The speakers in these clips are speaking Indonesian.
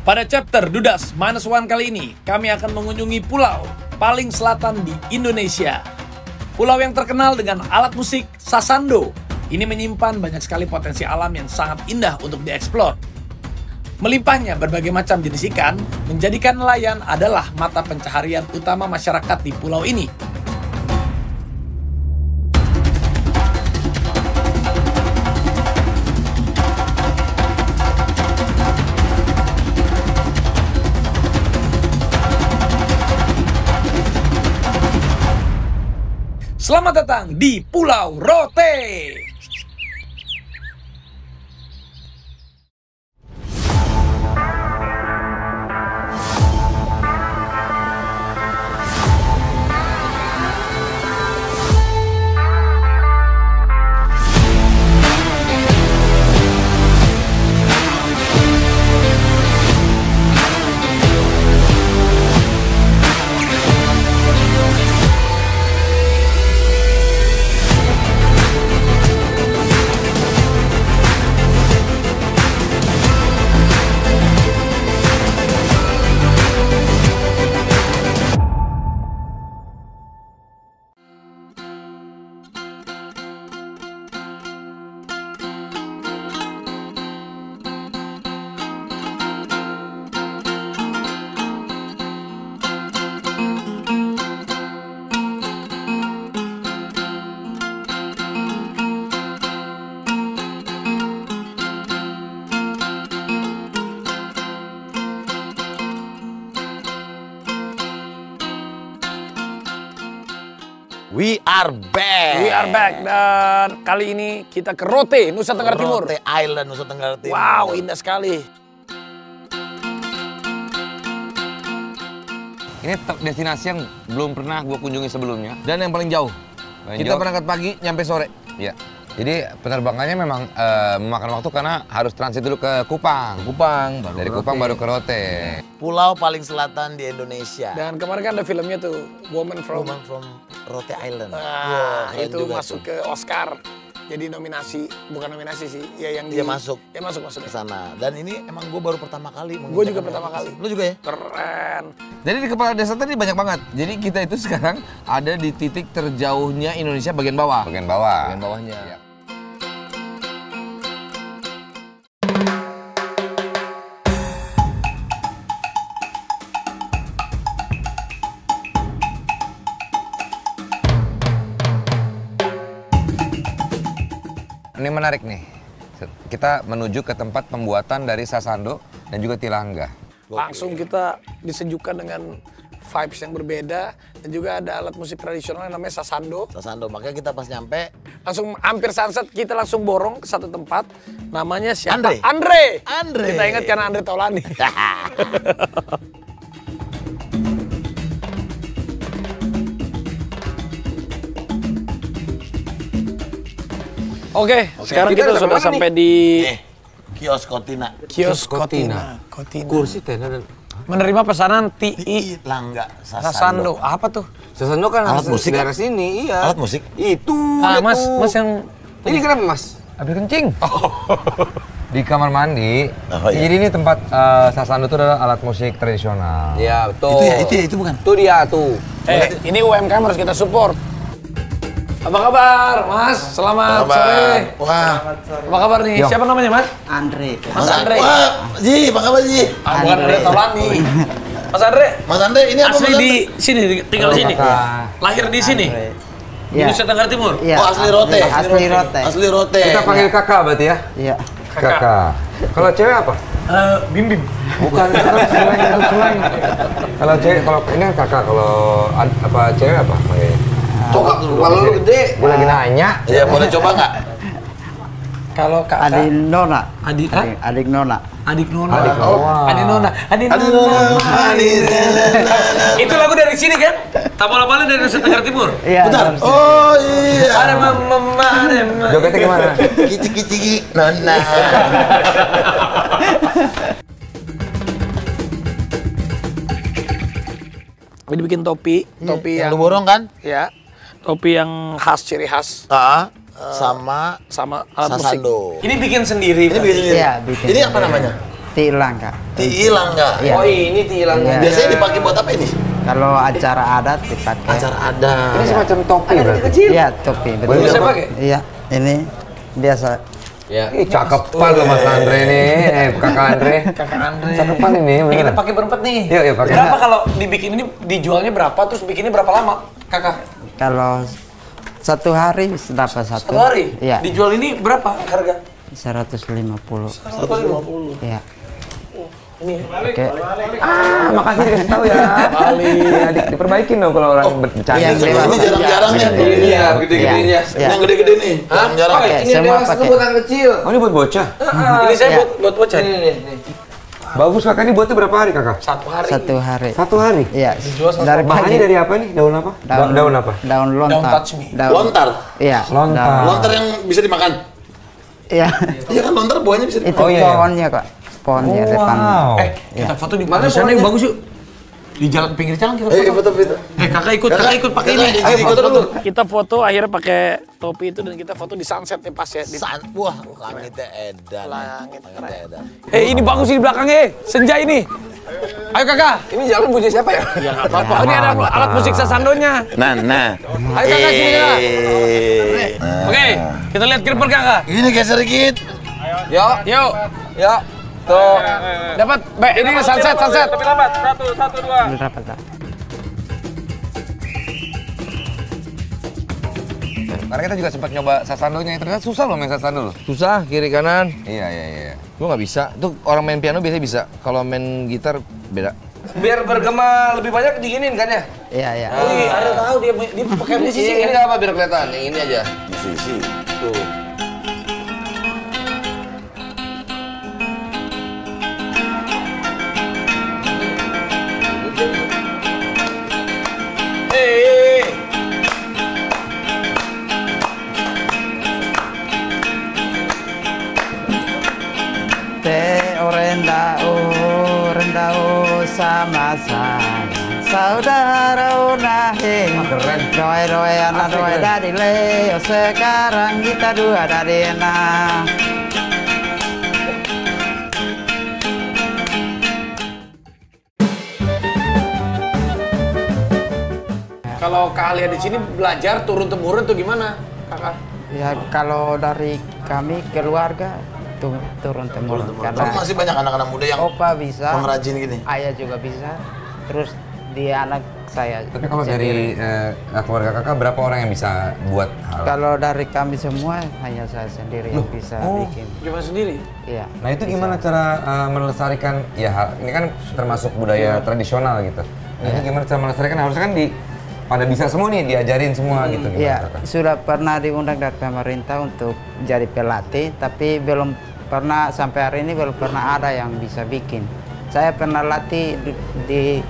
Pada chapter Dudas -1 kali ini, kami akan mengunjungi pulau paling selatan di Indonesia. Pulau yang terkenal dengan alat musik Sasando. Ini menyimpan banyak sekali potensi alam yang sangat indah untuk dieksplor. Melimpahnya berbagai macam jenis ikan, menjadikan nelayan adalah mata pencaharian utama masyarakat di pulau ini. Selamat datang di Pulau Rote. We are back. We are back dan kali ini kita ke Rote, Nusa Tenggara Timur. Rote Island, Nusa Tenggara Timur. Wow, indah sekali. Ini destinasi yang belum pernah gue kunjungi sebelumnya. Dan yang paling jauh. Kita berangkat pagi, nyampe sore. Ya. Jadi penerbangannya memang memakan waktu karena harus transit dulu ke Kupang. Baru Dari ke Kupang Rote. baru ke Rote. Pulau paling selatan di Indonesia. Dan kemarin kan ada filmnya tuh, Woman from Rote Island. Nah, keren itu juga masuk ke Oscar. Jadi nominasi, bukan nominasi sih, ya yang Dia masuk. Ya masuk ke sana. Dan ini emang gue baru pertama kali. Gue juga pertama kali. Lu juga ya? Keren. Jadi di kepala desa tadi banyak banget. Jadi kita itu sekarang ada di titik terjauhnya Indonesia bagian bawah. Bagian bawah. Bagian bawahnya. Ya. Ini menarik nih. Kita menuju ke tempat pembuatan dari Sasando dan juga Tilangga. Langsung kita disejukkan dengan vibes yang berbeda dan juga ada alat musik tradisional yang namanya Sasando. Sasando, makanya kita pas nyampe Langsung hampir sunset kita langsung borong ke satu tempat. Namanya siapa? Andre. Kita ingat karena Andre Taulani. Oke, sekarang kita sudah sampai di Kios Kotina. Kios Kotina. Kursi, tenda dan Menerima pesanan TI Langga Sasando. Apa tuh? Sasando kan Alat musik daerah sini, iya. Alat musik? Itu. Ah, itu. mas yang Ini kenapa, Mas? Habis kencing. Di kamar mandi. Oh, iya. Jadi ini tempat Sasando itu adalah alat musik tradisional. Iya, betul. Itu bukan? Itu dia tuh. ini UMKM harus kita support. Apa kabar, Mas? Selamat sore. Wah. Apa kabar nih? Yo. Siapa namanya, Mas? Andre. Mas Andre. Wah, Ji, apa kabar Ji? Bukan Andre Taulani. Mas Andre. Mas Andre, ini apa Asli Mas di sini, tinggal di sini. Kakak. Lahir di sini. Di Iya. Nusa Tenggara Timur. Iya. Oh, asli Rote. Asli Rote. Asli Rote. Kita panggil kakak berarti ya? Iya. Kakak. Kalau cewek apa? Bim Bim. Bukan, itu selain. Kalau cewek, kalau ini kan kakak, kalau apa cewek apa panggilnya? Coba dulu. Kalau lu gede. Gue lagi nanya. Iya, boleh coba nggak? Kalau kakak. Adik Nona. Adik Adik Nona. Adik Nona. Adik Nona. Adik Nona. Adik Aduh, Nona. aduh. Itu lagu dari sini kan? Tabola-bola dari Nusa Tenggara Timur. Iya. Bentar. harus. Oh iya. Ada mama, ada mama. Jogetnya gimana? Kici-kici nona. Ini bikin topi Yang yang lu borong kan? ya. Topi yang khas, ciri khas Sama sama alat musik. Sasando. Ini bikin sendiri. Ini bikin sendiri. Iya, bikin Ini apa sendiri. namanya? tilang Kak. Tilang nggak? Iya. Oh ini tilangnya. Iya. Biasanya dipakai buat apa ini? Kalau acara adat dipakai. Acara adat. Ini semacam topi berarti. Iya, topi betul. Boleh saya pakai? Iya, ini biasa. Ya. Ih, cakepan loh Mas Andre nih. Kakak Andre. Kakak Andre. Cakepan ini. Ini kita beneran. pakai berempat nih. Yuk, pakai. Berapa kalau dibikin ini dijualnya berapa? Terus bikinnya berapa lama, kakak? Kalau satu hari dapat satu. Satu hari? Iya. Dijual ini berapa harga? 150. 150. Iya. Ini. Oke. Makasih dikasih tahu ya. Ya, diperbaikin dong kalau orang bercanda. Iya, Ini lewat. jarang-jarang ya. Iya, gede-gedenya. Iya. Yang gede-gede nih. Jarang-jarang. Oke, Ini semua dewasa pakai. buat anak kecil. Oh, ini buat bocah. Ini saya Iya. buat bocah. Nih. Bagus kakak, ini buatnya berapa hari kakak? Satu hari. Satu hari. Satu hari. Iya. Dijual satu Dari Bahannya pagi. dari apa nih? Daun apa? Daun apa? Daun lontar. Daun touch me. Lontar. Iya. Lontar. daun- Lontar yang bisa dimakan. Iya. Iya kan lontar buahnya bisa dimakan. Itu Oh, iya, iya. pohonnya Kak. Pohonnya depan. Kita foto di mana sana yang bagus yuk. Di jalan pinggir jalan kita foto. Foto-foto. Kakak ikut pakai Kakak ini. izin ikut dulu. Kita foto akhirnya pakai topi itu dan kita foto di sunset nih pas ya. Wah, langitnya edan. Langit keren. edan. Ini bagus di belakangnya, senja ini. Ayo kakak. Ini jalan punya siapa ya? Ya nggak apa-apa. Ini ada alat musik sasandonya. Nah. Ayo kakak sini kakak. Nah. Oke, kita lihat creeper kakak. Ini geser dikit. Yuk. Ya. Tuh. Dapat. Ini sunset. Berapa Kak? Karena kita juga sempat nyoba sasandonya, ternyata susah loh main sasando loh. Susah kiri kanan. Iya. Gua nggak bisa. Tuh orang main piano biasanya bisa. Kalau main gitar beda. Biar bergema lebih banyak diginin kan ya? Iya, iya. Wih, ada tahu dia pakai musisi Ini kan? apa biar kelihatan? Yang ini aja. Musisi. Tuh. Rendau sama saya saudara nahe Keren. Roy anak roy dari Leo sekarang kita dua dari enak. Kalau kalian di sini belajar turun temurun tuh gimana, kakak? Ya kalau dari kami keluarga turun temurun Kan karena masih banyak anak-anak muda yang opa bisa, pengrajin gini. ayah juga bisa, terus dia anak saya. Tapi kalau dari keluarga kakak berapa orang yang bisa buat hal? Kalau dari kami semua hanya saya sendiri yang bisa bikin. Cuma sendiri? Iya. Nah itu gimana cara melestarikan ya ini kan termasuk budaya tradisional gitu. Nah, itu gimana cara melestarikan? Harusnya kan pada bisa semua nih diajarin semua gitu gimana Iya, kakak? sudah pernah diundang dari pemerintah untuk jadi pelatih, tapi belum pernah sampai hari ini belum pernah ada yang bisa bikin. Saya pernah latih di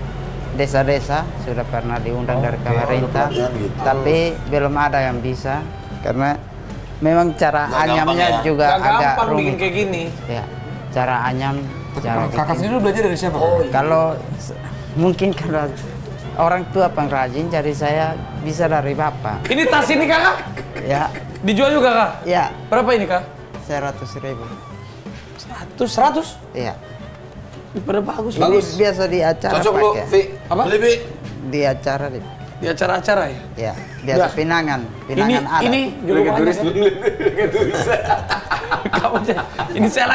desa-desa, sudah pernah diundang dari pemerintah, pelatihan gitu. tapi belum ada yang bisa karena memang cara Nggak gampang anyamnya ya? juga Gak agak gampang bikin rumit. kayak gini. Ya, cara anyam, cara Kakak bikin. sendiri belajar dari siapa? Kalau mungkin kalau orang tua pengrajin, jadi saya bisa dari bapak. Ini tas ini kakak? Ya, Dijual juga kak? ya, Berapa ini kak? 100.000. 100? Iya. Pada bagus. Ini biasa di acara Cocok lu, pakai. Vi. Apa? Beli, Bi. Di acara di. Di acara-acara ya? Ya, biasa Dah. pinangan Ini adat. juga banyak ya? Kamu aja. Ini saya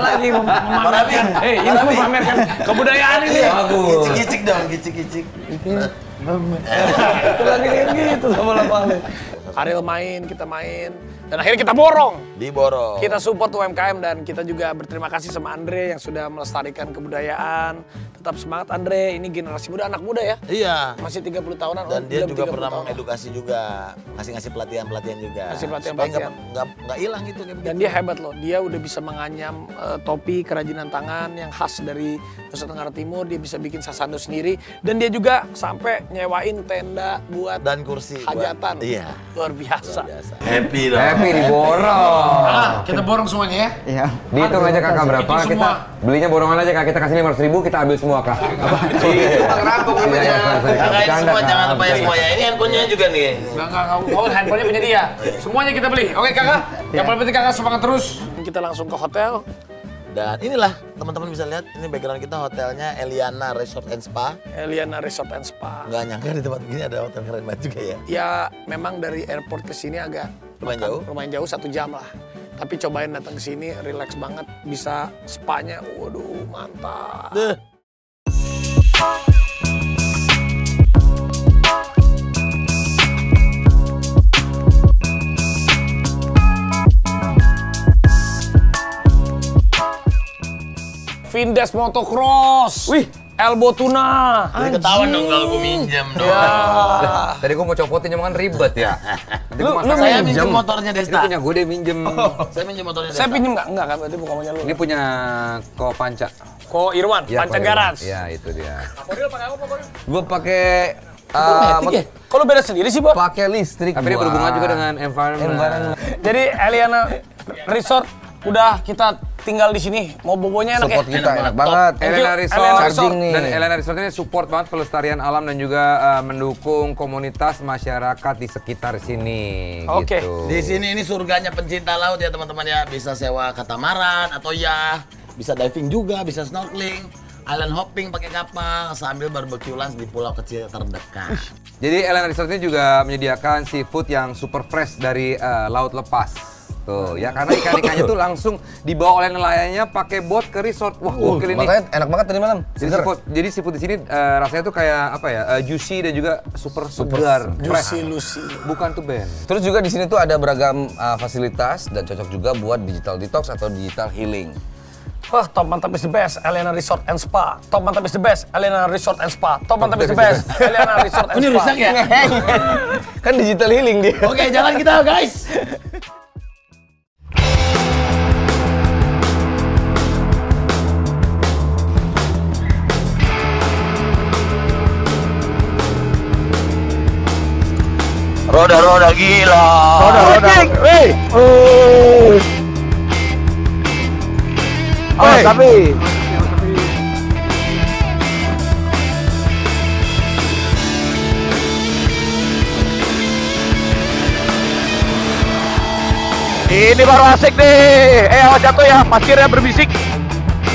lagi memamerkan. Ini memamerkan kebudayaan ini. Bagus. Kicik-kicik dong, kicik-kicik. Itu lagi kayak gitu lama-lama. Ariel main, kita main, dan akhirnya kita borong. Diborong. Kita support UMKM dan kita juga berterima kasih sama Andre yang sudah melestarikan kebudayaan. Tetap semangat Andre, ini generasi muda, anak muda ya. Iya. Masih 30 tahunan. Dan dia belum juga 30 pernah tahunan. mengedukasi juga, ngasih pelatihan-pelatihan juga. Ngasih Supaya pelatihan-pelatihan. nggak hilang gitu kayak Dan dia hebat loh, dia udah bisa menganyam topi kerajinan tangan yang khas dari Nusa Tenggara Timur. Dia bisa bikin sasando sendiri. Dan dia juga sampai nyewain tenda buat dan kursi buat- hajatan. Iya. Luar biasa. Happy dong. Happy diborong. Kita borong semuanya ya. Iya. Dihitung aja kakak berapa, Itu kita semua. belinya borongan aja kak, kita kasih 500.000, kita ambil semua kak. Itu Bang Rampok Iya, namanya. iya, sorry, sorry. Kakak ini Bercanda, semua Kak. jangan lupa ya Bercanda. semuanya. Ini handphonenya juga nih. Enggak. Oh, handphonenya punya dia. Semuanya kita beli. Oke kakak. Yang paling penting kakak semangat terus. Kita langsung ke hotel. Dan inilah teman-teman bisa lihat, ini background kita hotelnya Eliana Resort and Spa. Eliana Resort and Spa. Nggak nyangka di tempat begini ada hotel keren banget juga ya. Ya memang dari airport ke sini agak lumayan jauh 1 jam lah. Tapi cobain datang ke sini, relax banget, bisa spanya, waduh mantap. Vindes Motocross. Wih, Elbow Tuna. Jadi ketahuan dong kalau gue minjem dong. Ya. Tadi gua mau copotin cuma kan ribet ya. Nanti gua masak Saya minjem. minjem motornya Ini Desta. punya gue deh minjem. Saya minjem motornya Desta. Saya pinjem nggak? Enggak kan, berarti bukan punya lu. Ini punya Ko Panca. Ko Irwan, Iya, Panca Ko Irwan. Garage. Iya, itu dia. Koril pakai apa, Koril? gua pakai Kok lu beda sendiri sih, Bo? pakai listrik. Tapi ini gua. berhubungan juga dengan environment. Jadi Eliana Resort udah kita tinggal di sini. Mau bobonya enak Support ya? kita enak banget. Thank you, Elena Resort, Elena Charging nih. dan Elena Resort ini support banget pelestarian alam dan juga mendukung komunitas masyarakat di sekitar sini. Oke. Gitu. Di sini ini surganya pencinta laut ya teman-teman ya. Bisa sewa katamaran atau ya, bisa diving juga, bisa snorkeling, island hopping pakai kapal sambil barbecue lunch di pulau kecil terdekat. Jadi Elena Resort ini juga menyediakan seafood yang super fresh dari laut lepas. Tuh, ya karena ikan-ikannya tuh langsung dibawa oleh nelayannya pakai bot ke resort. Wah, gokil ini. Makanya enak banget tadi malam. Jadi seafood di sini rasanya tuh kayak apa ya? Juicy dan juga super segar. Juicy Lucy. Bukan tuh Ben. Terus juga di sini tuh ada beragam fasilitas dan cocok juga buat digital detox atau digital healing. Wah, top mantap is the best, Eliana Resort and Spa. Top mantap is the best, Eliana Resort and Spa. Top mantap is the best, Eliana Resort and Spa. Ini rusak ya? Kan digital healing dia. Oke, jalan kita guys. Roda-roda gila. Roda-roda. Weh. Oh, tapi Ini baru asik nih. Awas jatuh ya, pasirnya berbisik.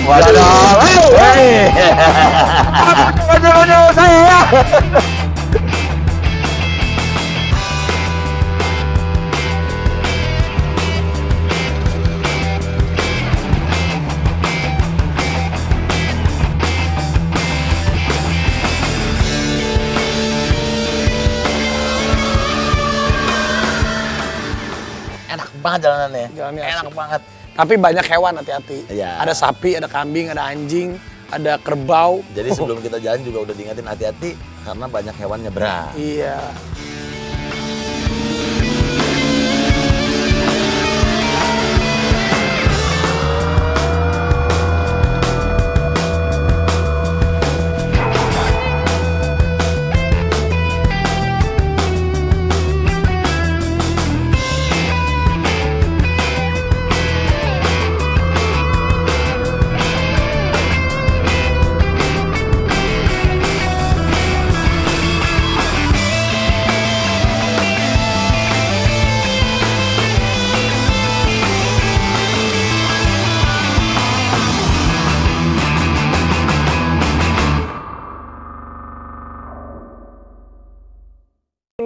Waduh. Waduh, saya ya. Enak banget jalanannya. Jalannya Enak asik. banget. Tapi banyak hewan, hati-hati. Iya. Ada sapi, ada kambing, ada anjing, ada kerbau. Jadi sebelum kita jalan juga udah diingetin hati-hati karena banyak hewan nyebrang. Iya.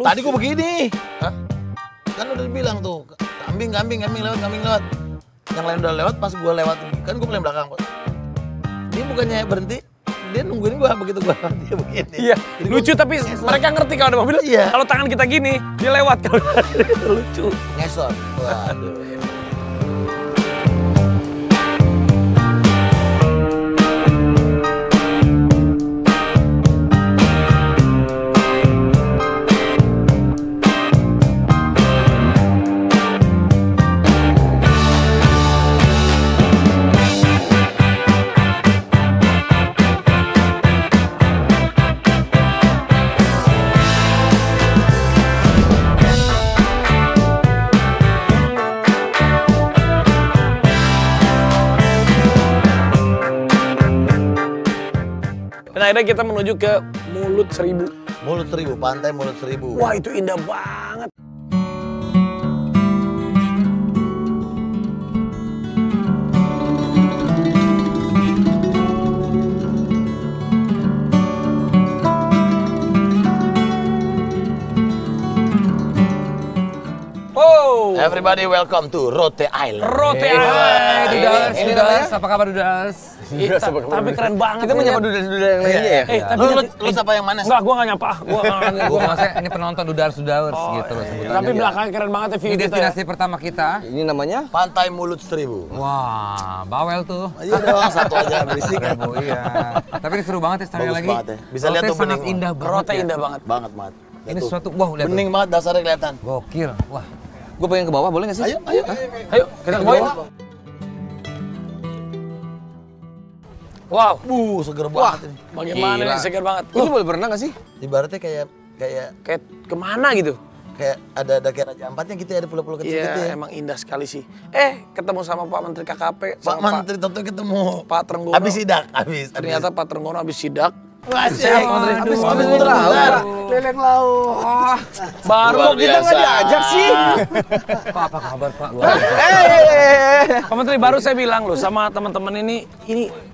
Tadi gua begini. Hah? Kan udah dibilang tuh, kambing lewat. Yang lain udah lewat, pas gua lewat, kan gua paling belakang. Dia bukannya berhenti, dia nungguin gua begitu gua lewat, dia begini. Iya, Jadi lucu gua tapi mereka ngerti kalau ada mobil. Iya. Kalau tangan kita gini, dia lewat. Kalau lucu. ngesot. Waduh. Dan akhirnya kita menuju ke Mulut Seribu. Mulut Seribu, pantai Mulut Seribu. Wah, itu indah banget. Everybody welcome to Rote Island. Rote Island. Dudals, Dudals, apa kabar Dudals? Tapi keren banget. Kita menyapa duda-duda yang lainnya ya? Lu siapa yang mana? Enggak, gua nggak nyapa. Gua maksudnya ini penonton Dudals gitu loh sebutannya. Tapi belakangnya keren banget ya view Ini kita. destinasi pertama kita. Ini namanya? Pantai Mulut Seribu. Wah, bawel tuh. Iya dong, satu aja berisik. Iya. Tapi ini seru banget ya story Bagus lagi. banget ya. Bisa lihat tuh sangat bening. indah banget. Rote ya. indah banget. Banget. Ini suatu wow lihat. Bening banget dasarnya kelihatan. Gokil. Wah. Gue pengen ke bawah, boleh nggak sih? Ayo. Ayo, kita ke bawah. Wow, Seger banget ini. bagaimana Gila. nih segar banget. Ini boleh berenang nggak sih? Ibaratnya kayak Kayak kemana gitu? kayak ada kayak Raja Ampatnya gitu ya, ada pulau-pulau kecil gitu Iya, ya. emang indah sekali sih. ketemu sama Pak Menteri KKP, Pak sama Menteri Toto ketemu. Pak Trenggono. Habis sidak, habis. Ternyata Pak Trenggono habis sidak. Habis muter laut. Leleng laut. Baru kita nggak diajak sih. Pak, apa kabar Pak? Pak Menteri, baru saya bilang loh sama teman-teman ini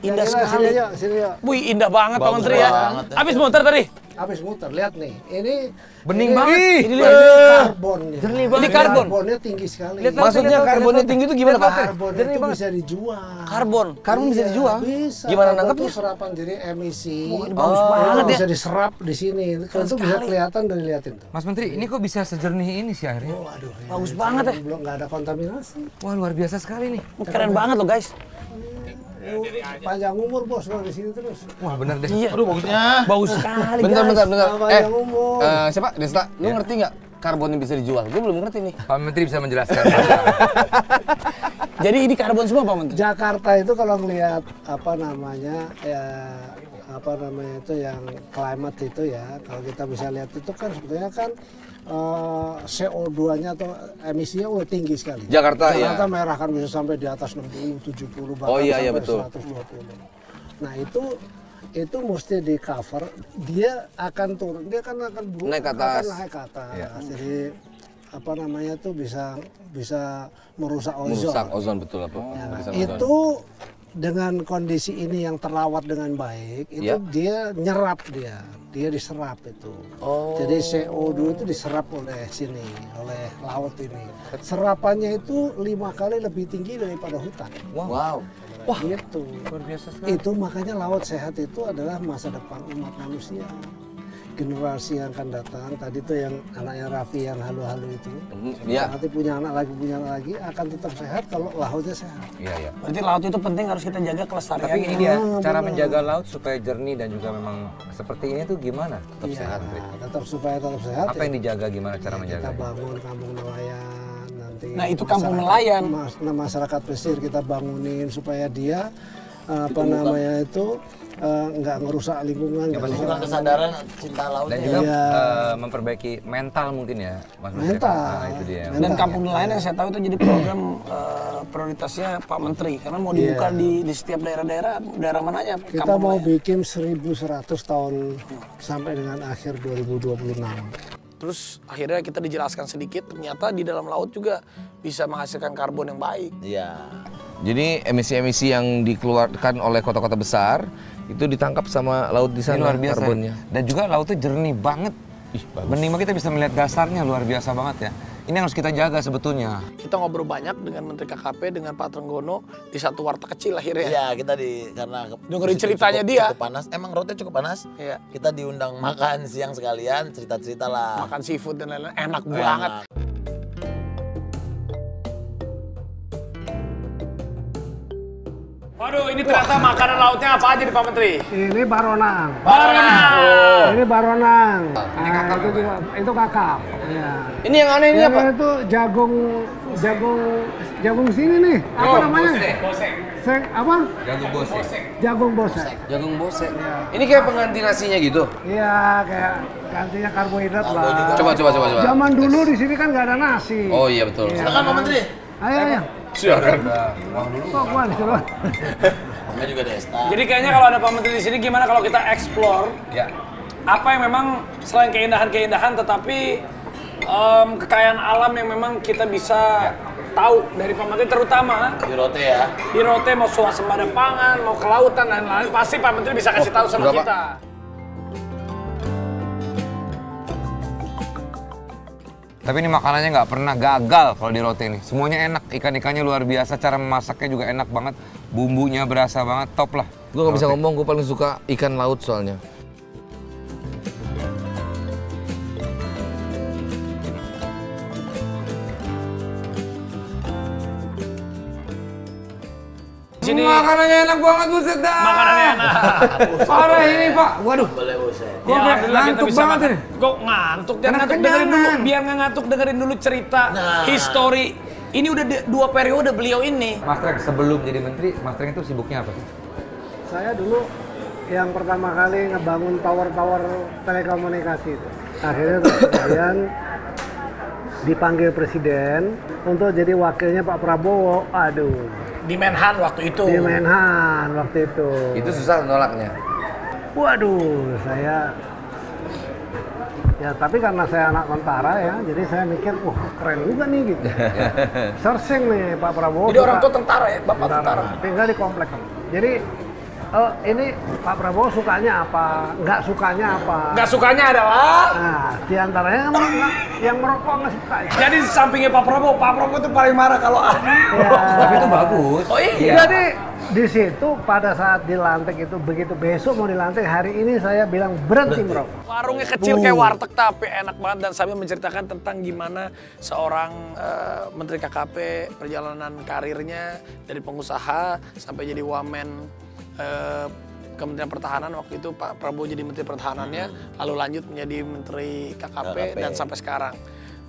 indah sekali. Sini yuk. Wih, indah banget Pak Bagus Menteri ya. banget ya. Habis muter tadi. Habis muter, lihat nih. Ini Bening banget. Ini ini karbon. Jernih banget. Ini karbon. Karbonnya tinggi sekali. Maksudnya karbonnya tinggi itu gimana Pak? Karbon itu bisa dijual. Karbon. Karbon bisa dijual? Bisa. Gimana Karbon nangkepnya? itu serapan jadi emisi. bagus banget ya. Bisa diserap di sini. Kalau itu bisa kelihatan dari liatin tuh. Mas Menteri, ini kok bisa sejernih ini sih airnya? Waduh, Bagus banget ya. belum nggak ada kontaminasi. Wah, luar biasa sekali nih. Keren banget loh guys. Panjang umur bos kalau di sini terus. Wah, bener deh. Iya. Aduh bagusnya. Bagus sekali Bentar. Panjang umur. Siapa? Desta, lu ngerti nggak karbon yang bisa dijual? Gue belum ngerti nih. Pak Menteri bisa menjelaskan. Jadi ini karbon semua Pak Menteri. Jakarta itu kalau ngelihat apa namanya itu yang climate itu ya, kalau kita bisa lihat itu kan sebetulnya kan CO2-nya atau emisinya udah tinggi sekali. Jakarta merah kan bisa sampai di atas 60, 70 bahkan Oh, iya, sampai betul. 120. Nah itu mesti di cover, dia akan turun, dia kan akan Naik ke atas. naik ke atas. Jadi apa namanya tuh bisa merusak ozon. Merusak ozon betul apa? Nah, itu dengan kondisi ini yang terawat dengan baik, itu dia nyerap dia diserap itu. Jadi CO2 itu diserap oleh sini, oleh laut ini. Serapannya itu 5 kali lebih tinggi daripada hutan. Wow. Wah, gitu. Luar biasa sekali. Itu makanya laut sehat itu adalah masa depan umat manusia. Generasi yang akan datang, tadi tuh yang anaknya Raffi yang halu-halu itu, nanti punya anak lagi akan tetap sehat kalau lautnya sehat. Iya. Berarti laut itu penting, harus kita jaga kelestariannya. Tapi ini dia, cara menjaga laut supaya jernih dan juga memang seperti ini tuh gimana? Tetap sehat, Menteri. Supaya tetap sehat. Apa yang dijaga, gimana cara Kita menjaganya? bangun kampung nelayan nanti. Nah, itu kampung nelayan. Masyarakat pesisir kita bangunin supaya dia nggak ngerusak lingkungan. nggak Bukan rusak- kesadaran cinta lautnya. Dan juga Iya. memperbaiki mental mungkin ya, Mas Menteri. Mental. Nah, itu dia. Dan kampung nelayan yang saya tahu itu jadi program prioritasnya Pak Menteri, karena mau dibuka di setiap daerah mananya. Kita kampung mau nelayan. bikin 1100 tahun sampai dengan akhir 2026. Terus akhirnya kita dijelaskan sedikit, ternyata di dalam laut juga bisa menghasilkan karbon yang baik. Iya. Jadi emisi-emisi yang dikeluarkan oleh kota-kota besar itu ditangkap sama laut di Ini sana luar biasa. karbonnya. Dan juga lautnya jernih banget. Bening kita bisa melihat dasarnya luar biasa banget ya. Ini yang harus kita jaga sebetulnya. Kita ngobrol banyak dengan Menteri KKP, dengan Pak Trenggono di satu warteg kecil akhirnya. Iya, kita karena Dengerin ceritanya dia. Cukup panas. Emang Rote cukup panas. Iya. Kita diundang makan siang sekalian, cerita-cerita lah. Makan seafood dan lain-lain, enak banget. Waduh, ini ternyata makanan lautnya apa aja nih Pak Menteri? Ini baronang. Baronang. Ini baronang. Itu kakap. Ya. Ini yang aneh ini apa? Itu jagung sini nih. Apa namanya? Apa? Jagung bos ya. Jagung bose. Jagung bose. Ini kayak pengganti nasinya gitu. Iya, kayak gantinya karbohidrat lah. Coba. Zaman dulu di sini kan nggak ada nasi. Oh iya betul. Silakan Pak Menteri. Ayo. Silakan. Kok gua disuruh? Namanya juga Desta. Jadi kayaknya kalau ada Pak Menteri di sini, gimana kalau kita explore Ya. apa yang memang selain keindahan-keindahan, tetapi kekayaan alam yang memang kita bisa tahu dari Pak Menteri, terutama Di Rote ya. di Rote, mau swasembada pangan, mau kelautan dan lain-lain, pasti Pak Menteri bisa kasih tahu sama udah, Pak. kita. Tapi ini makanannya nggak pernah gagal kalau di Rote ini. Semuanya enak, ikan-ikannya luar biasa, cara memasaknya juga enak banget, bumbunya berasa banget, top lah. Gue gak bisa ngomong, gue paling suka ikan laut soalnya. Sini. Makanannya enak banget, buset dah. Makanannya enak. Parah ini, Pak. Waduh. Kok Ya, kayak alhamdulillah kita ngantuk bisa banget makan. ini. Kok ngantuk? Jangan Karena ngantuk, dengerin dulu. kenyangan. Biar nggak ngantuk, dengerin dulu cerita, history. Ini udah 2 periode beliau ini. Mas Treng, sebelum jadi menteri, Mas Treng itu sibuknya apa sih? Saya dulu yang pertama kali ngebangun tower-tower telekomunikasi itu. Akhirnya kemudian dipanggil presiden untuk jadi wakilnya Pak Prabowo. Aduh, Di Menhan waktu itu. di Menhan waktu itu. Itu susah nolaknya. Waduh, saya ya tapi karena saya anak tentara ya, jadi saya mikir, wah keren juga nih gitu. Searching nih Pak Prabowo. Jadi orang suka- tua tentara ya, bapak tentara. Tinggal di komplek. Jadi ini Pak Prabowo sukanya apa, nggak sukanya apa. Nggak sukanya adalah. Nah, diantaranya yang merokok nggak suka. Jadi di sampingnya Pak Prabowo itu paling marah kalau Ya. Tapi itu bagus. Oh iya. Jadi di situ pada saat dilantik itu begitu besok mau dilantik hari ini saya bilang berhenti merokok. Warungnya kecil kayak warteg tapi enak banget dan sambil menceritakan tentang gimana seorang Menteri KKP perjalanan karirnya dari pengusaha sampai jadi wamen Kementerian Pertahanan waktu itu Pak Prabowo jadi Menteri Pertahanannya lalu lanjut menjadi Menteri KKP dan sampai sekarang.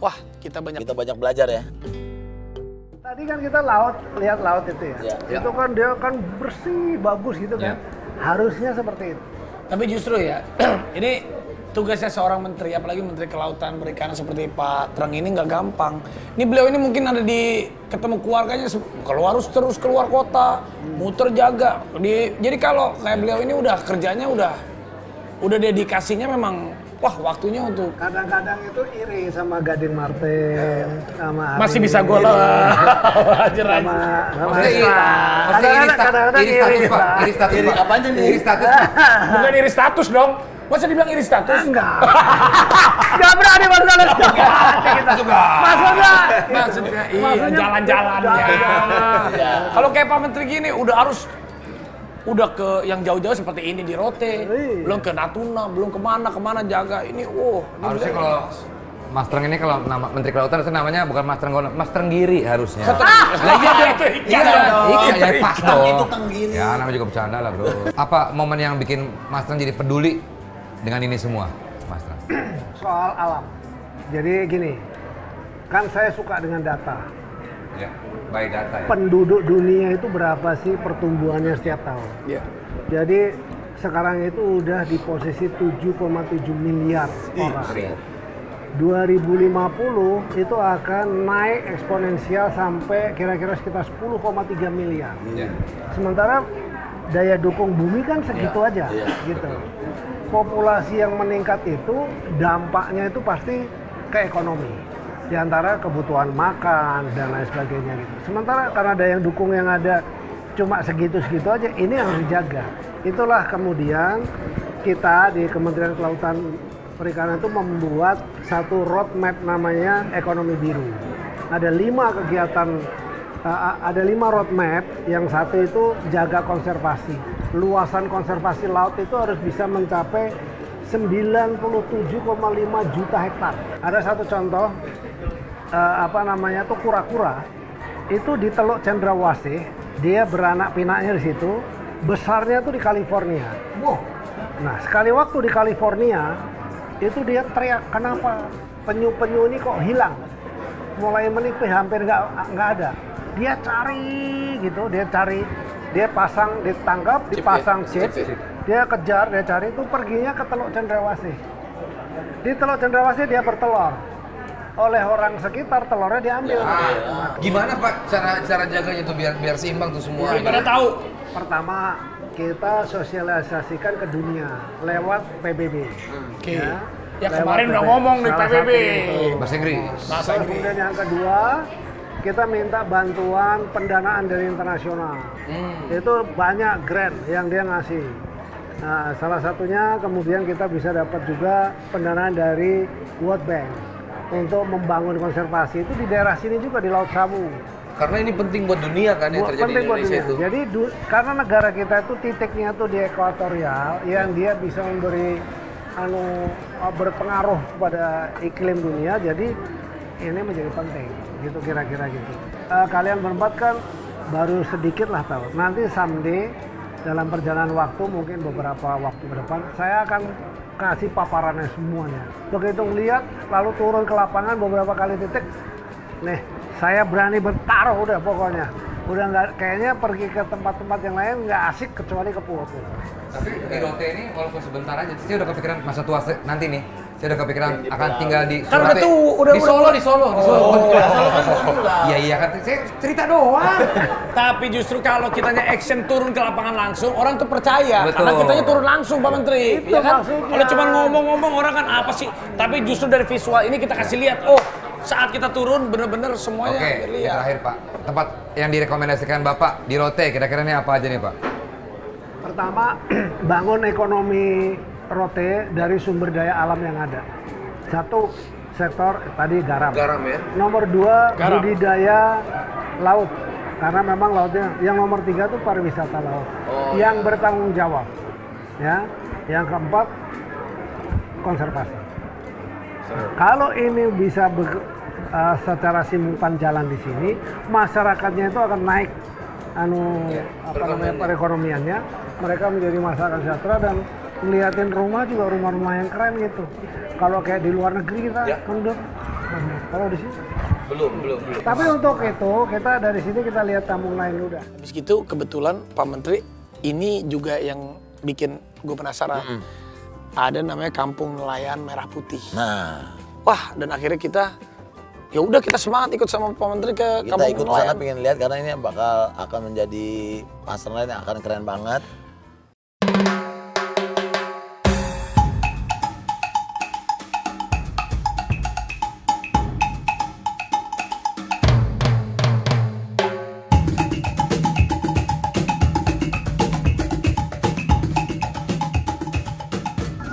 Wah, kita banyak belajar ya. Tadi kan kita lihat laut itu ya. Itu kan dia kan bersih, bagus gitu kan. Harusnya seperti itu. Tapi justru ya, ini tugasnya seorang menteri, apalagi menteri kelautan perikanan seperti Pak Treng ini nggak gampang. Ini beliau ini mungkin ada di ketemu keluarganya, kalau harus terus keluar kota, muter jaga. Jadi kalau kayak beliau ini udah kerjanya udah dedikasinya memang, wah waktunya untuk. Kadang-kadang itu iri sama Gading Martin, sama Masih Ari. bisa gue lah. sama Maksudnya iri status, Pak. Apanya nih? Iri status, Pak. Bukan iri status dong. Masa dibilang iri status? Enggak. Enggak berani masalah kita juga. Maksudnya iya, jalan-jalannya. Kalau kayak Pak Menteri gini udah ke yang jauh-jauh seperti ini di Rote, belum ke Natuna, belum kemana jaga ini. Ini Harusnya beliau kalau Mas Treng ini kalau nama Menteri Kelautan itu namanya bukan Mas Treng, Mas Trenggiri harusnya. Lah iya dong. Iya, ya pas dong. Itu Tenggiri. Ya, namanya juga bercanda lah, Bro. Apa momen yang bikin Mas Treng jadi peduli dengan ini semua, Mas Treng? Soal alam. Jadi gini, kan saya suka dengan data. Ya, by data ya. Penduduk dunia itu berapa sih pertumbuhannya setiap tahun? Iya. Jadi sekarang itu udah di posisi 7,7 miliar orang. 2050 itu akan naik eksponensial sampai kira-kira sekitar 10,3 miliar. Ya. Sementara daya dukung bumi kan segitu aja, gitu. Populasi yang meningkat itu dampaknya itu pasti ke ekonomi, di antara kebutuhan makan dan lain sebagainya gitu. Sementara karena daya dukung yang ada cuma segitu-segitu aja, ini harus dijaga. Itulah kemudian kita di Kementerian Kelautan Perikanan itu membuat satu roadmap namanya ekonomi biru. Ada 5 kegiatan, ada 5 roadmap. Yang satu itu jaga konservasi. Luasan konservasi laut itu harus bisa mencapai 97,5 juta hektar. Ada satu contoh, tuh kura-kura. Itu di Teluk Cendrawasih, dia beranak pinaknya di situ. Besarnya tuh di California. Nah, sekali waktu di California, itu dia teriak, kenapa penyu-penyu ini kok hilang? Mulai menipis, hampir nggak ada. Dia cari gitu, dia pasang, ditangkap, dipasang chip, dia kejar, dia cari, itu perginya ke Teluk Cendrawasih. Di Teluk Cendrawasih dia bertelur. Oleh orang sekitar telurnya diambil. Gimana Pak cara jaganya tuh biar seimbang tuh semua? Pada tahu. Pertama, kita sosialisasikan ke dunia lewat PBB. Oke. Ya. Ya Lewat kemarin udah PBB. ngomong di Salah PBB. satu itu. Bahasa Inggris. Bahasa Inggris. Kemudian yang kedua, kita minta bantuan pendanaan dari internasional. Itu banyak grant yang dia ngasih. Nah, salah satunya kemudian kita bisa dapat juga pendanaan dari World Bank. untuk membangun konservasi itu di daerah sini juga di Laut Sawu. Karena ini penting buat dunia kan yang terjadi di Penting buat Indonesia dunia. itu. Jadi karena negara kita itu titiknya tuh di ekuatorial yang dia bisa memberi berpengaruh pada iklim dunia, jadi ini menjadi penting gitu kira-kira gitu. Kalian berempat kan baru sedikit lah tahu. Nanti someday dalam perjalanan waktu mungkin beberapa waktu ke depan saya akan kasih paparannya semuanya. Begitu ngeliat lalu turun ke lapangan beberapa kali titik, nih saya berani bertaruh udah pokoknya. Udah nggak, kayaknya pergi ke tempat-tempat yang lain nggak asik kecuali ke pulau-pulau. Tapi di Rote ini walaupun sebentar aja, saya udah kepikiran masa tua nanti nih. Saya udah kepikiran akan tinggal di Kan udah tuh, di Solo. Iya kan, saya cerita doang. Tapi justru kalau kitanya action turun ke lapangan langsung, orang tuh percaya. Betul. Karena kitanya turun langsung, Pak Menteri. Itu Ya kan? maksudnya. Kalau cuma ngomong-ngomong orang kan apa sih? Tapi justru dari visual ini kita kasih lihat, oh saat kita turun bener-bener semuanya Oke, yang lihat. terakhir Pak. Tempat yang direkomendasikan Bapak di Rote, kira-kira ini apa aja nih Pak? Pertama, bangun ekonomi Rote dari sumber daya alam yang ada. Satu, sektor tadi garam. Garam ya. Nomor dua, Garam. budidaya laut. Karena memang lautnya. Yang nomor tiga tuh pariwisata laut. Yang bertanggung jawab. Ya. Yang keempat, konservasi. Kalau ini bisa secara simultan jalan di sini, masyarakatnya itu akan naik perekonomiannya. Mereka menjadi masyarakat sejahtera dan ngeliatin rumah juga rumah-rumah yang keren gitu. Kalau kayak di luar negeri kita kan udah, kalau di sini Belum. tapi untuk itu kita dari sini kita lihat kampung lain udah. Habis gitu kebetulan Pak Menteri ini juga yang bikin gue penasaran. Ada namanya Kampung Nelayan Merah Putih. Nah, Wah, dan akhirnya kita ya udah kita semangat ikut sama Pak Menteri ke kita Kampung ikut Nelayan. sana pengen lihat karena ini akan menjadi pasar lain yang akan keren banget.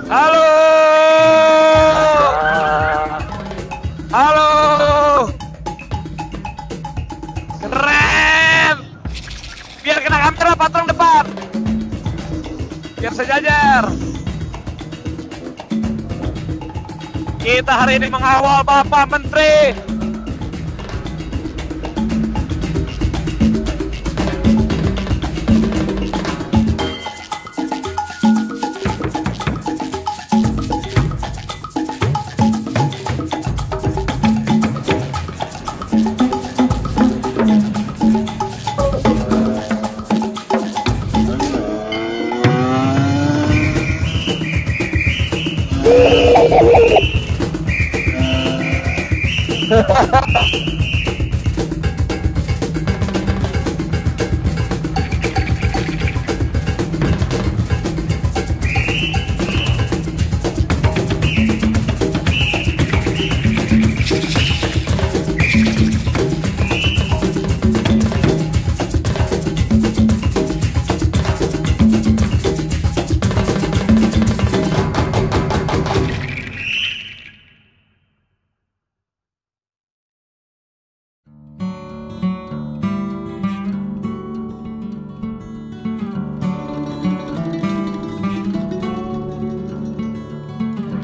Halo. Halo. Keren. Biar kena kamera patung depan. Biar sejajar. Kita hari ini mengawal Bapak Menteri.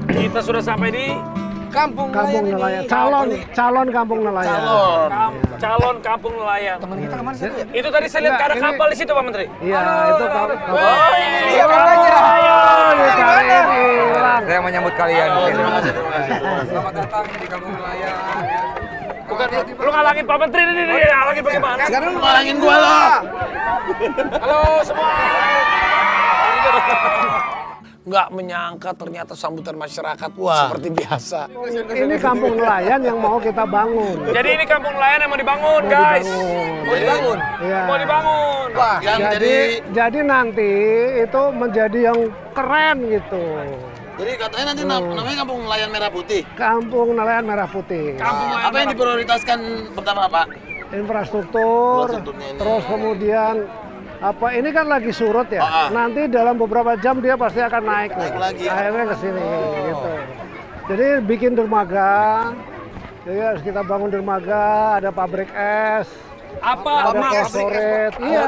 Kita sudah sampai di Kampung nelayan. Calon kampung nelayan. calon kampung nelayan. Teman kita kemana sih? Itu tadi saya lihat ada kapal di situ Pak Menteri. Iya, itu kapal. Iya, Saya menyambut kalian di sini. Selamat datang di Kampung Nelayan. Bukan, lu ngalangin Pak Menteri ini, ngalangin bagaimana? Sekarang lu ngalangin gua loh. Halo semua. Nggak menyangka ternyata sambutan masyarakat seperti biasa. Ini kampung nelayan yang mau kita bangun. Jadi ini kampung nelayan yang mau dibangun, guys. Mau dibangun? Iya. Mau dibangun. Wah, yang Jadi nanti itu menjadi yang keren gitu. jadi katanya nanti namanya Kampung Nelayan Merah Putih. Kampung nelayan merah putih. Apa yang diprioritaskan pertama, Pak? Infrastruktur, Infrastrukturnya ini. terus kemudian apa ini kan lagi surut ya. Nanti dalam beberapa jam dia pasti akan naik nih. Naik lagi. Akhirnya ke sini gitu. Jadi bikin dermaga, Jadi harus kita bangun dermaga, ada pabrik es, Apa ada korporat. Iya.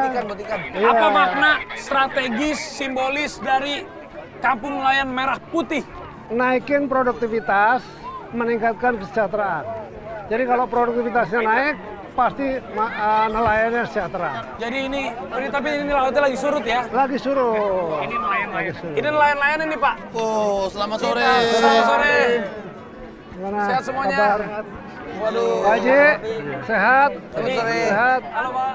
Iya. Apa makna strategis simbolis dari Kampung Nelayan Merah Putih? Naikin produktivitas, meningkatkan kesejahteraan. Jadi kalau produktivitasnya naik, pasti nelayannya sejahtera. Jadi tapi ini lautnya lagi surut ya? Lagi surut. Ini nelayan-nelayan. Ini nelayan-nelayan ini Pak. Oh, selamat sore. Selamat sore. Gimana? Sehat semuanya. Kabar? Waduh. Pak Haji, sehat? Ini, Sehat. halo Pak.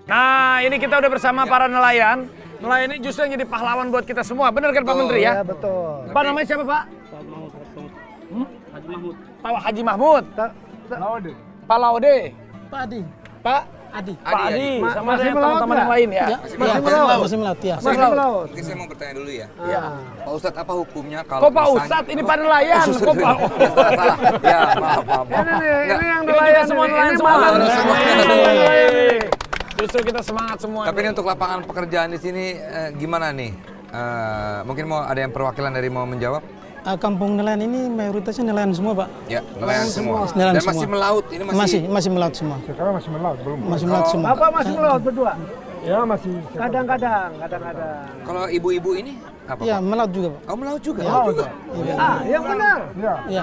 Nah, ini kita udah bersama para nelayan. Nelayan ini justru yang jadi pahlawan buat kita semua. Benar kan Pak Menteri ya? Iya, betul. Pak namanya siapa Pak? Haji Mahmud. Pak Haji Mahmud. Pak Laude. Pak Adi. Pak Adi. Pak Adi. Sama masih dengan melaut teman-teman nggak? yang lain ya. Masih melaut. Masih melaut ya. Masih melaut. Mungkin saya mau bertanya dulu ya. Iya. Pak Ustadz, apa hukumnya kalau Kok Pak misalnya- Ustadz? Ini Pak nelayan. Kok Pak? Salah. Ya, maaf. Ini nih, ini yang Ini juga nelayan. semua ini. nelayan Ini semua. malah Semua. Justru kita semangat semua. Tapi ini untuk lapangan pekerjaan di sini gimana nih? Mungkin mau ada yang perwakilan dari mau menjawab? Kampung nelayan ini mayoritasnya nelayan semua, Pak. Ya, nelayan semua. Nelayan Dan masih semua. melaut. Ini Masih melaut semua. Sekarang masih melaut, belum. Masih melaut semua. Bapak masih melaut berdua? Ya masih. Kadang-kadang. Kalau ibu-ibu ini apa? Iya, Pak? melaut juga, Pak. Oh, melaut juga. Ah, yang benar. Iya.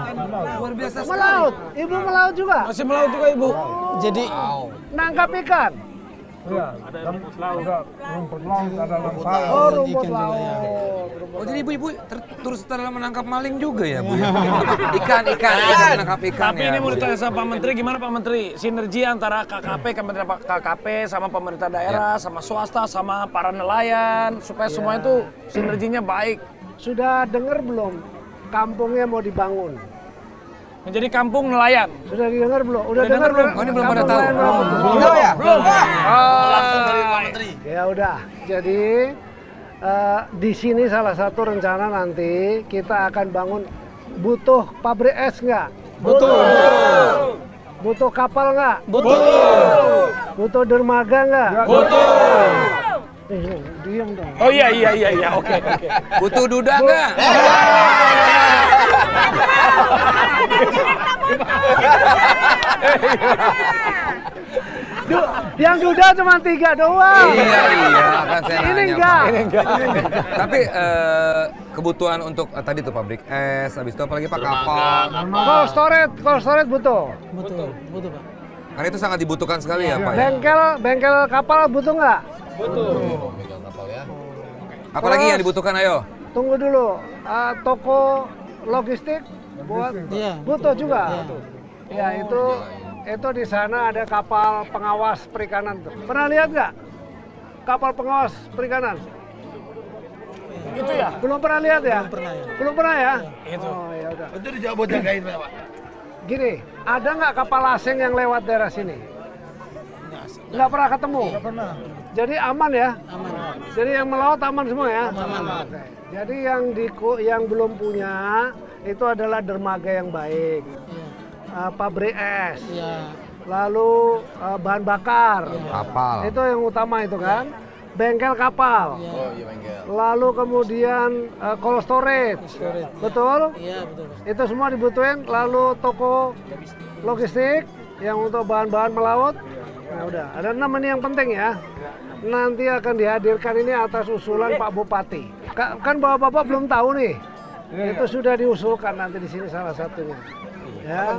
Luar biasa sekali. Melaut. Ibu melaut juga? Masih melaut juga Ibu. Jadi Nangkap ikan? Iya. Rumput laut ada lampau. Oh, rumput ikan juga, laut. ya. Oh, jadi ibu-ibu terus dalam menangkap maling juga ya, Bu? Ya? Ikan, menangkap ikan Tapi ya. ini mau Bu, ya? ditanya sama Pak Menteri, gimana Pak Menteri? Sinergi antara KKP, Kementerian KKP, sama pemerintah daerah, sama swasta, sama para nelayan, supaya semua itu sinerginya baik. Sudah dengar belum? Kampungnya mau dibangun. Menjadi kampung nelayan. Sudah didengar belum? Udah Udah dengar dengar belum? belum? Oh, ini belum Kampung pada tahu. nelayan Merah Putih. Belum ya? Belum. Langsung dari Pak Menteri. Ya udah. Jadi di sini salah satu rencana nanti kita akan bangun. Butuh pabrik es nggak? Betul. Butuh kapal nggak? Betul. Butuh dermaga nggak? Betul. Diam dong. Oh iya, oke. Butuh duda nggak? Yang duda cuma 3 doang. Iya, kan saya Ini nanya, enggak. Pak. Tapi kebutuhan untuk tadi tuh pabrik es, habis itu apalagi Pak kapal. Cold storage butuh. betul, Pak. Karena itu sangat dibutuhkan sekali ya, Pak. Ya? Bengkel kapal butuh nggak? Apalagi yang dibutuhkan, ayo. Tunggu dulu. Toko logistik buat Iya. butuh juga. Iya. Ya itu di sana ada kapal pengawas perikanan tuh. Pernah lihat nggak? Kapal pengawas perikanan? Itu ya? Belum pernah lihat ya? Belum pernah ya? Itu. Oh ya udah. Itu dijawab buat jagain Pak. Gini, ada nggak kapal asing yang lewat daerah sini? Nggak pernah ketemu. Nggak pernah. Jadi aman ya? Aman. Jadi yang melaut aman semua ya? Aman. Oke. Jadi yang belum punya itu adalah dermaga yang baik, pabrik es, Iya. lalu bahan bakar, Kapal. itu yang utama itu kan, bengkel kapal, lalu kemudian cold storage, betul? Iya, betul, Pak. Itu semua dibutuhin, lalu toko logistik yang untuk bahan-bahan melaut. Nah udah, ada 6 ini yang penting ya. Nanti akan dihadirkan ini atas usulan Pak Bupati. Kan bapak-bapak belum tahu nih. Itu sudah diusulkan nanti di sini salah satunya. Ya,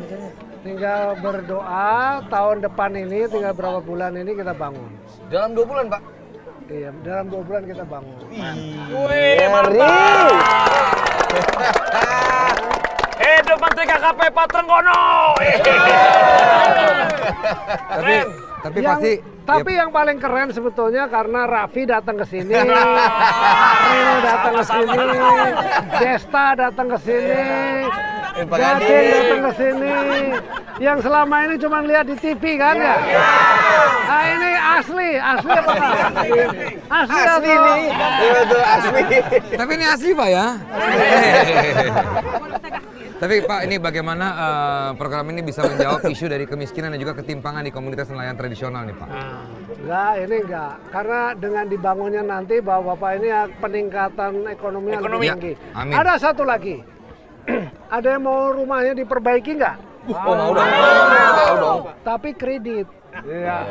tinggal berdoa tahun depan ini, tinggal berapa bulan ini kita bangun. Dalam 2 bulan, Pak. Iya, dalam 2 bulan kita bangun. Wih, mantap. Hidup Menteri KKP Pak Trenggono. Keren. Tapi pasti Tapi yang paling keren sebetulnya karena Raffi datang ke sini, Rino datang ke sini, Desta datang ke sini, Gading datang ke sini. Yang selama ini cuma lihat di TV kan ya? Nah ini asli apa kan? Asli ini. Tapi ini asli Pak ya? Tapi Pak, ini bagaimana program ini bisa menjawab isu dari kemiskinan dan juga ketimpangan di komunitas nelayan tradisional nih Pak? Enggak, ini enggak. Karena dengan dibangunnya nanti Bapak-Bapak ini peningkatan ekonomi yang lebih tinggi. Amin. Ada satu lagi. Ada yang mau rumahnya diperbaiki nggak? Oh, mau dong. Mau dong. Tapi kredit. Iya.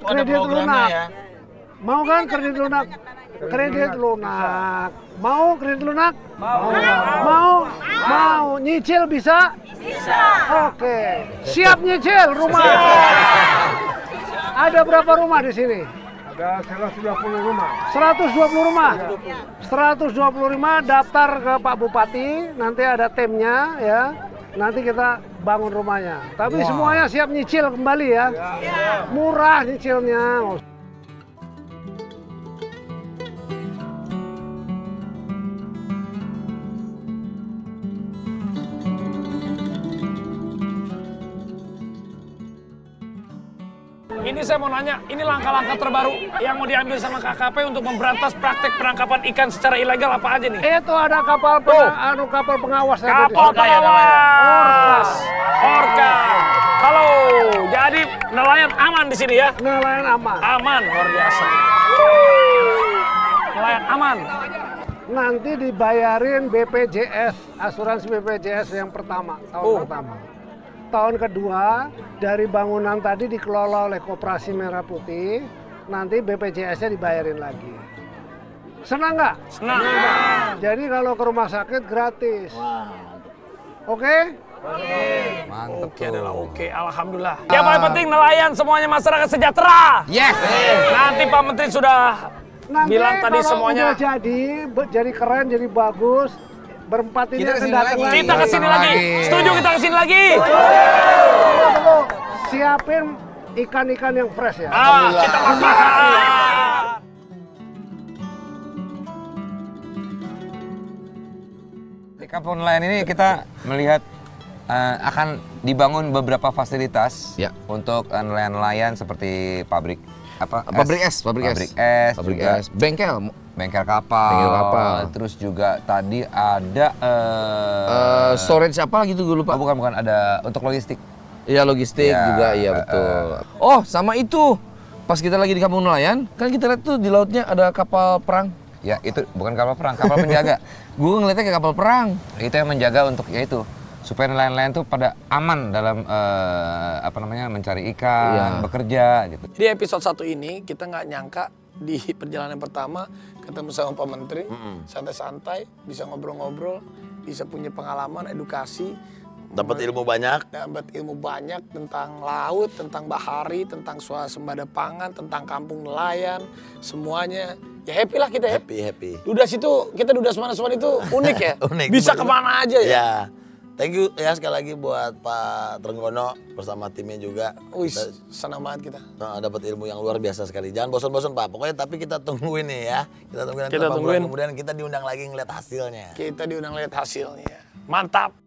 Kredit lunak. Mau kan kredit lunak? Kredit lunak. Mau kredit lunak? Mau. Nyicil bisa? Bisa. Oke. Siap nyicil rumah. Ada berapa rumah di sini? Ada 120 rumah. 120 rumah. 120 rumah daftar ke Pak Bupati, nanti ada timnya ya. Nanti kita bangun rumahnya. Tapi semuanya siap nyicil kembali ya. Murah nyicilnya. Ini saya mau nanya, ini langkah-langkah terbaru yang mau diambil sama KKP untuk memberantas praktek penangkapan ikan secara ilegal apa aja nih? Itu ada kapal kapal pengawas. Kapal pengawas. Orka. Halo. Jadi nelayan aman di sini ya? Nelayan aman. Aman, luar biasa. Nelayan aman. Nanti dibayarin BPJS, asuransi BPJS yang pertama, tahun pertama. Tahun kedua, dari bangunan tadi dikelola oleh Koperasi Merah Putih, nanti BPJS-nya dibayarin lagi. Senang nggak? Senang. Jadi kalau ke rumah sakit gratis. Oke? Mantap. Oke adalah oke, alhamdulillah. Yang paling penting nelayan semuanya masyarakat sejahtera. Yes. Nanti Pak Menteri sudah bilang tadi kalau semuanya. udah jadi keren, jadi bagus, berempat ini Kita akan kesini datang lagi. lagi. Kita kesini lagi. Setuju kita kesini lagi. Tunggu, siapin ikan-ikan yang fresh ya. Kita makan. Di kampung nelayan ini kita melihat akan dibangun beberapa fasilitas untuk nelayan-nelayan seperti pabrik Pabrik es, juga bengkel kapal, terus juga tadi ada storage apa gitu gue lupa. bukan ada untuk logistik. Iya logistik juga, iya betul. Oh sama itu, pas kita lagi di kampung nelayan, kan kita lihat tuh di lautnya ada kapal perang. Ya itu bukan kapal perang, kapal penjaga. Gue ngeliatnya kayak kapal perang. Itu yang menjaga untuk itu supaya nelayan-nelayan tuh pada aman dalam mencari ikan, bekerja gitu. Di episode 1 ini kita nggak nyangka di perjalanan pertama ketemu sama Pak Menteri, santai-santai, bisa ngobrol-ngobrol, bisa punya pengalaman, edukasi, Dapat ilmu banyak. Dapat ilmu banyak tentang laut, tentang bahari, tentang swasembada pangan, tentang kampung nelayan, semuanya. Ya happy lah kita ya. Happy. Dudas itu, kita Dudas Manaswan itu unik ya. Unik. Bisa kemana aja ya. Ya. Thank you ya sekali lagi buat Pak Trenggono bersama timnya juga. Wih, senang banget kita. Dapat ilmu yang luar biasa sekali. Jangan bosan-bosan Pak. Pokoknya tapi kita tungguin nih ya. Kita tungguin nanti Kita tungguin. kemudian kita diundang lagi ngeliat hasilnya. Kita diundang lihat hasilnya. Mantap.